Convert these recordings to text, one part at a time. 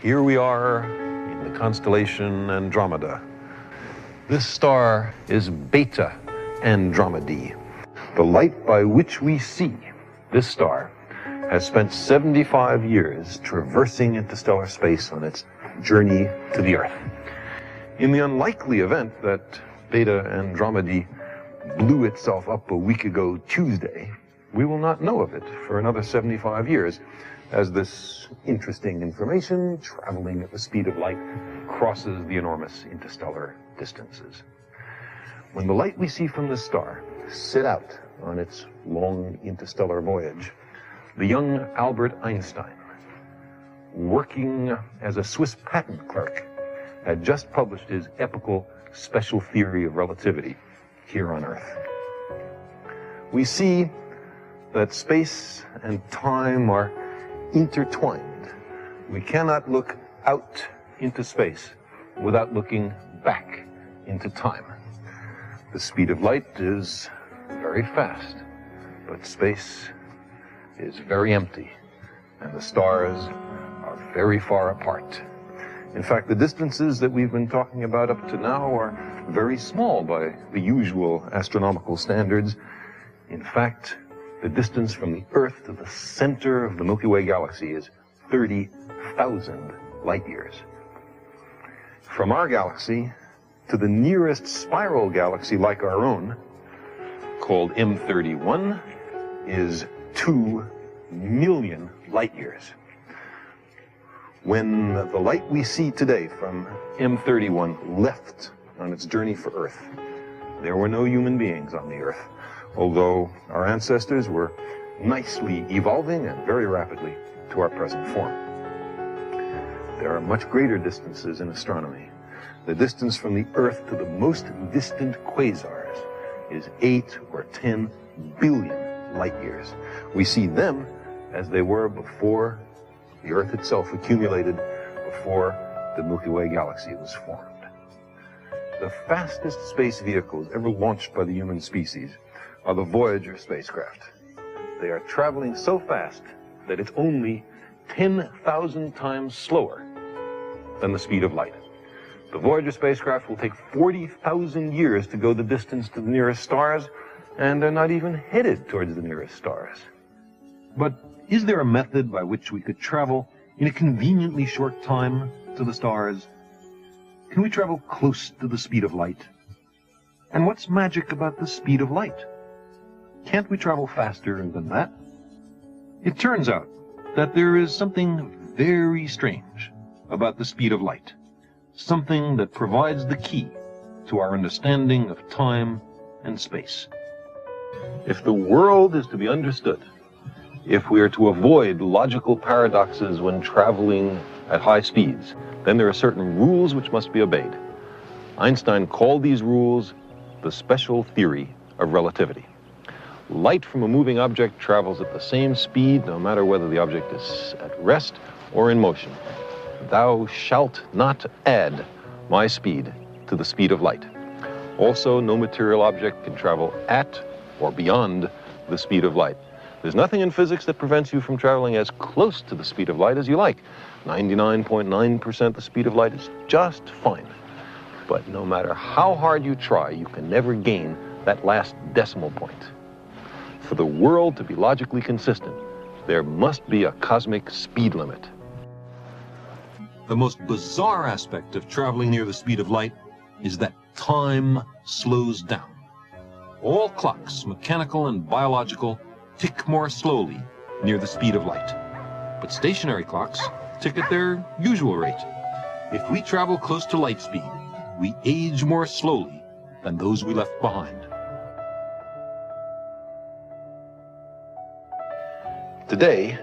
Here we are in the constellation Andromeda. This star is Beta Andromedae. The light by which we see this star has spent 75 years traversing interstellar space on its journey to the Earth. In the unlikely event that Beta Andromedae blew itself up a week ago Tuesday, we will not know of it for another 75 years, as this interesting information, traveling at the speed of light, crosses the enormous interstellar distances. When the light we see from this star set out on its long interstellar voyage, the young Albert Einstein, working as a Swiss patent clerk, had just published his epical special theory of relativity here on Earth. We see that space and time are intertwined. We cannot look out into space without looking back into time. The speed of light is very fast, but space is very empty, and the stars are very far apart. In fact, the distances that we've been talking about up to now are very small by the usual astronomical standards. In fact, the distance from the Earth to the center of the Milky Way galaxy is 30,000 light years. From our galaxy to the nearest spiral galaxy like our own, called M31, is 2 million light years. When the light we see today from M31 left on its journey for Earth, there were no human beings on the Earth, although our ancestors were nicely evolving and very rapidly to our present form. There are much greater distances in astronomy. The distance from the Earth to the most distant quasars is 8 or 10 billion light years. We see them as they were before the Earth itself accumulated, before the Milky Way galaxy was formed. The fastest space vehicles ever launched by the human species are the Voyager spacecraft. They are traveling so fast that it's only 10,000 times slower than the speed of light. The Voyager spacecraft will take 40,000 years to go the distance to the nearest stars, and they're not even headed towards the nearest stars. But is there a method by which we could travel in a conveniently short time to the stars? Can we travel close to the speed of light? And what's magic about the speed of light? Can't we travel faster than that? It turns out that there is something very strange about the speed of light, something that provides the key to our understanding of time and space. If the world is to be understood, if we are to avoid logical paradoxes when traveling at high speeds, then there are certain rules which must be obeyed. Einstein called these rules the special theory of relativity. Light from a moving object travels at the same speed, no matter whether the object is at rest or in motion. Thou shalt not add my speed to the speed of light. Also, no material object can travel at or beyond the speed of light. There's nothing in physics that prevents you from traveling as close to the speed of light as you like. 99.9% the speed of light is just fine. But no matter how hard you try, you can never gain that last decimal point. For the world to be logically consistent, there must be a cosmic speed limit. The most bizarre aspect of traveling near the speed of light is that time slows down. All clocks, mechanical and biological, tick more slowly near the speed of light. But stationary clocks tick at their usual rate. If we travel close to light speed, we age more slowly than those we left behind. Today,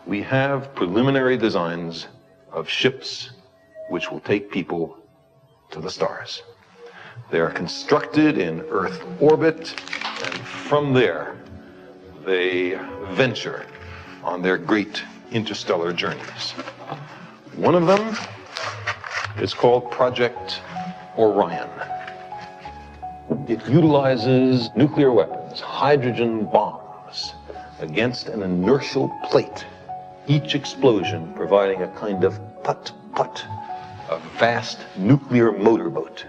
we have preliminary designs of ships which will take people to the stars. They are constructed in Earth orbit, and from there, they venture on their great interstellar journeys. One of them is called Project Orion. It utilizes nuclear weapons, hydrogen bombs, against an inertial plate each explosion providing a kind of putt-putt, a vast nuclear motorboat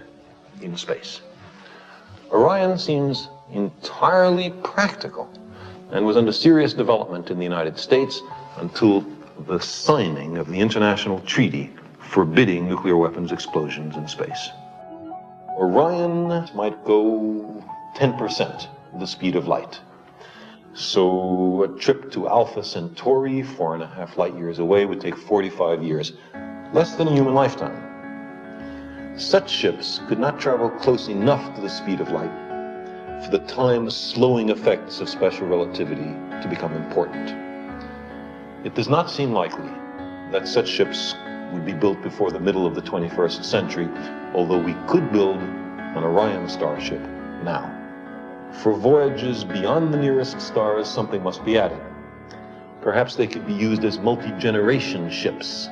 in space. Orion seems entirely practical and was under serious development in the United States until the signing of the international treaty forbidding nuclear weapons explosions in space. Orion might go 10% the speed of light. So a trip to Alpha Centauri, 4.5 light years away, would take 45 years, less than a human lifetime. Such ships could not travel close enough to the speed of light for the time-slowing effects of special relativity to become important. It does not seem likely that such ships would be built before the middle of the 21st century, although we could build an Orion starship now. For voyages beyond the nearest stars, something must be added. Perhaps they could be used as multi-generation ships,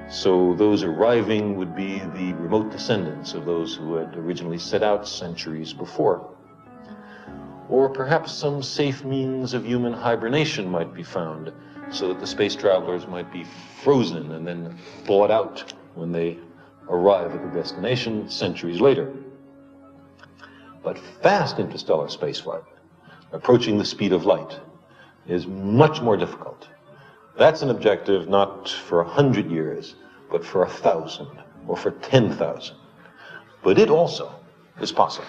so those arriving would be the remote descendants of those who had originally set out centuries before. Or perhaps some safe means of human hibernation might be found, so that the space travelers might be frozen and then thawed out when they arrive at the destination centuries later. But fast interstellar spaceflight, approaching the speed of light, is much more difficult. That's an objective not for 100 years, but for 1,000 or for 10,000. But it also is possible.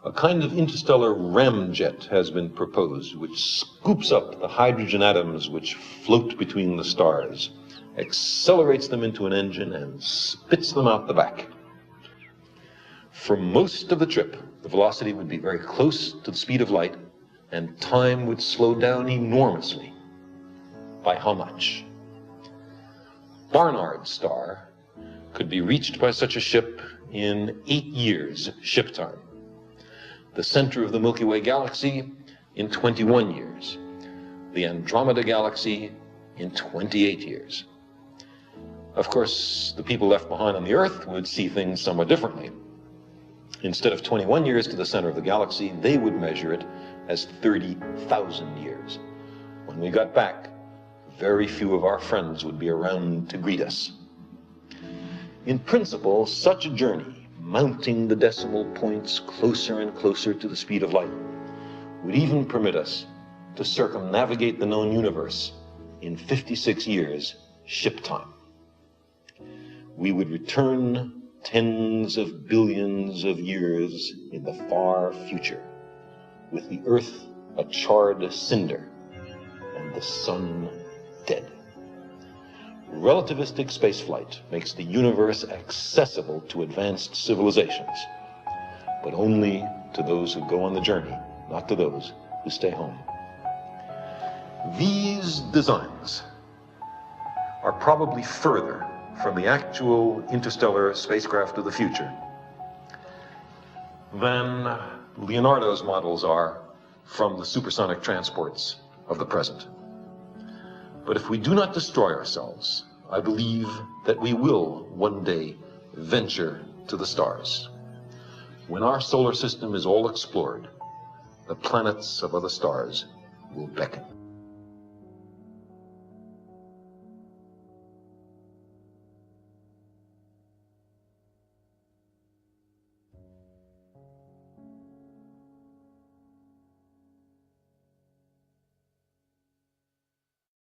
A kind of interstellar ramjet has been proposed, which scoops up the hydrogen atoms which float between the stars, accelerates them into an engine, and spits them out the back. For most of the trip, the velocity would be very close to the speed of light, and time would slow down enormously. By how much? Barnard's star could be reached by such a ship in 8 years ship time. The center of the Milky Way galaxy in 21 years. The Andromeda galaxy in 28 years. Of course, the people left behind on the Earth would see things somewhat differently. Instead of 21 years to the center of the galaxy, they would measure it as 30,000 years. When we got back, very few of our friends would be around to greet us. In principle, such a journey, mounting the decimal points closer and closer to the speed of light, would even permit us to circumnavigate the known universe in 56 years ship time. We would return tens of billions of years in the far future, with the Earth a charred cinder and the sun dead. Relativistic spaceflight makes the universe accessible to advanced civilizations, but only to those who go on the journey, not to those who stay home. These designs are probably further from the actual interstellar spacecraft of the future than Leonardo's models are from the supersonic transports of the present. But if we do not destroy ourselves, I believe that we will one day venture to the stars. When our solar system is all explored, the planets of other stars will beckon.